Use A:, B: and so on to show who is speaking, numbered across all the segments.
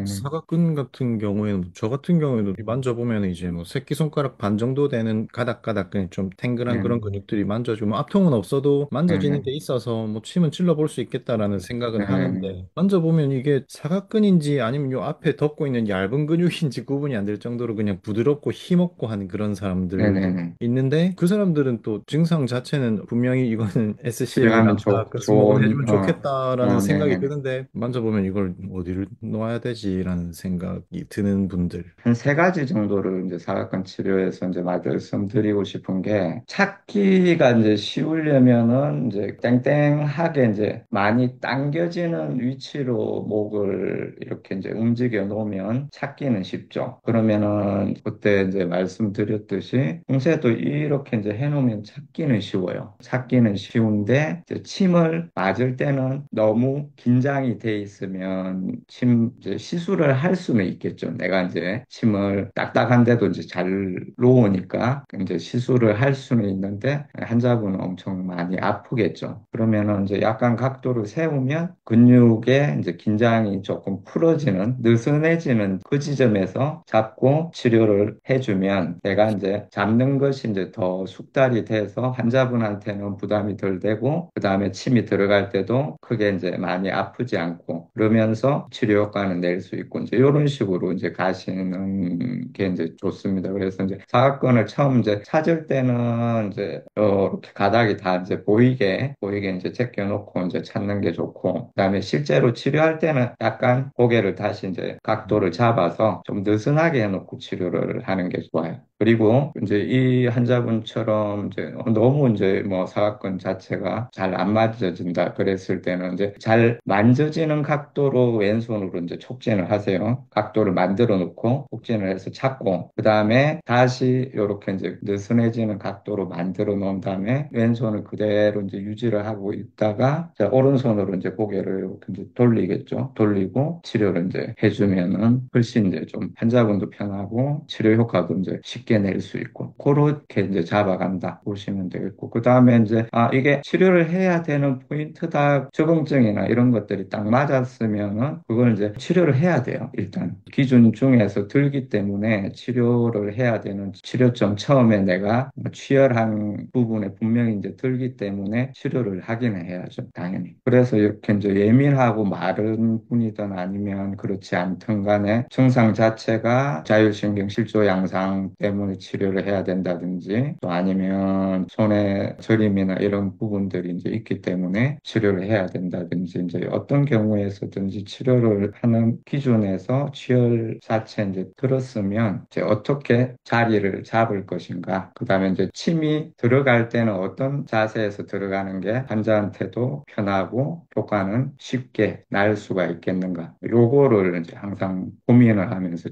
A: 네네.
B: 사각근 같은 경우에는 저 같은 경우에도 만져보면 이제 뭐 새끼손가락 반 정도 되는 가닥가닥 그냥 좀 탱글한 그런
A: 네네.
B: 근육들이 만져지고 뭐 압통은 없어도 만져지는 게
A: 네네.
B: 있어서 뭐 침은 찔러볼 수 있겠다라는 생각은
A: 네네.
B: 하는데 만져보면 이게 사각근인지 아니면 요 앞에 덮고 있는 얇은 근육인지 구분이 안 될 정도로 그냥 부드럽고 힘없고 하는 그런 사람들도
A: 네네네.
B: 있는데 그 사람들은 또 증상 자체는 분명히 이거는
A: 치료하면
B: SCL이랑 사각근 스무고를
A: 좋은,
B: 해주면 좋겠다라는 생각이
A: 네네네.
B: 드는데 만져보면 이걸 어디를 놓아야 되지라는 생각이 드는 분들.
A: 한 세 가지 정도를 이제 사각관 치료에서 이제 말씀드리고 싶은 게 찾기가 이제 쉬우려면은 이제 땡땡하게 이제 많이 당겨지는 위치로 목을 이렇게 이제 움직여 놓으면 찾기는 쉽죠. 그러면은 그때 이제 말씀드렸듯이 홍세도 이렇게 이제 해놓으면 찾기는 쉬워요. 찾기는 쉬운데 이제 침을 맞을 때는 너무 긴장이 돼 있으면 침 이제 시술을 할 수는 있겠죠. 내가 이제 침을 딱딱한데도 이제 잘 놓으니까 이제 시술을 할 수는 있는데 환자분은 엄청 많이 아프겠죠. 그러면은 이제 약간 각도를 세우면 근육에 이제 긴장이 조금 풀어지는 느슨해지는 그 지점에서 잡고 치료를 해주면 내가 이제 잡는 것이 이제 더 숙달이 돼서 환자분한테는 부담이 덜 되고 그다음에 침이 들어갈 때도 크게 이제 많이 아프지 않고 그러면서 치료 효과는 낼 수 있고 이제 이런 식으로 이제 가시는 게 이제 좋습니다. 그래서 이제 사각건을 처음 이제 찾을 때는 이제 이렇게 가닥이 다 이제 보이게 이제 제껴놓고 이제 찾는 게 좋고 그다음에 실제로 치료할 때는 약간 고개를 다시 이제 각도를 잡아서 좀 느슨하게 해놓고 치료를 하는 게 좋아요. 그리고 이제 이 환자분처럼 이제 너무 이제 뭐 사각건 자체가 잘 안 만져진다 그랬을 때는 이제 잘 만져지는 각도로 왼손으로 이제 촉진을 하세요. 각도를 만들어 놓고 촉진을 해서 잡고 그 다음에 다시 이렇게 이제 느슨해지는 각도로 만들어 놓은 다음에 왼손을 그대로 이제 유지를 하고 있다가 자, 오른손으로 이제 고개를 이렇게 이제 돌리겠죠. 돌리고 치료를 이제 해주면은 훨씬 이제 좀 환자분도 편하고 치료 효과도 이제 쉽게 낼 수 있고 그렇게 이제 잡아간다 보시면 되겠고 그 다음에 이제 이게 치료를 해야 되는 포인트다 적응증이나 이런 것들이 딱 맞았으면은 그걸 이제 치료를 해야 돼요. 일단 기준 중에서 들기 때문에 치료를 해야 되는 치료점 처음에 내가 뭐 취열한 부분에 분명히 이제 들기 때문에 치료를 하기는 해야죠. 당연히. 그래서 이렇게 이제 예민하고 마른 분이든 아니면 그렇지 않든 간에 증상 자체가 자율신경 실조 양상 때문에 치료를 해야 된다든지 또 아니면 손에 저림이나 이런 부분들이 이제 있기 때문에 치료를 해야 된다든지 이제 어떤 경우에서든지 치료를 하는 기준에서 치열 자체 이제 들었으면 이제 어떻게 자리를 잡을 것인가 그다음에 이제 침이 들어갈 때는 어떤 자세에서 들어가는 게 환자한테도 편하고 효과는 쉽게 날 수가 있겠는가 요거를 이제 항상 고민을 하면서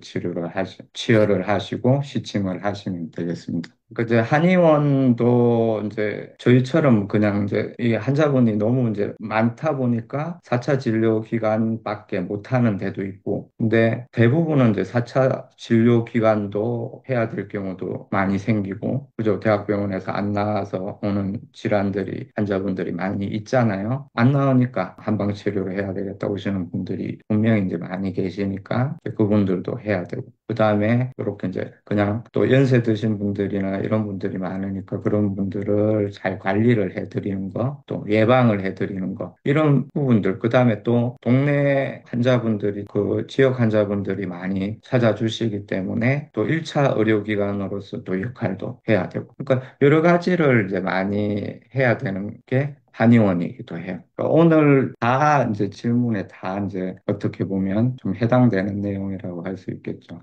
A: 치료를 하시고 시침을 하시면 되겠습니다. 그제 한의원도 이제 저희처럼 그냥 이제 이 환자분이 너무 이제 많다 보니까 4차 진료 기간밖에 못 하는 데도 있고, 근데 대부분은 이제 4차 진료 기간도 해야 될 경우도 많이 생기고, 그죠? 대학병원에서 안 나와서 오는 질환들이 환자분들이 많이 있잖아요. 안 나오니까 한방 치료를 해야 되겠다 오시는 분들이 분명히 이제 많이 계시니까 그분들도 해야 되고. 그 다음에 이렇게 이제 그냥 또 연세 드신 분들이나 이런 분들이 많으니까 그런 분들을 잘 관리를 해드리는 거, 또 예방을 해드리는 거, 이런 부분들. 그 다음에 또 동네 환자분들이 그 지역 환자분들이 많이 찾아주시기 때문에 또 1차 의료기관으로서 또 역할도 해야 되고. 그러니까 여러 가지를 이제 많이 해야 되는 게 한의원이기도 해요. 그러니까 오늘 다 이제 질문에 다 이제 어떻게 보면 좀 해당되는 내용이라고 할 수 있겠죠.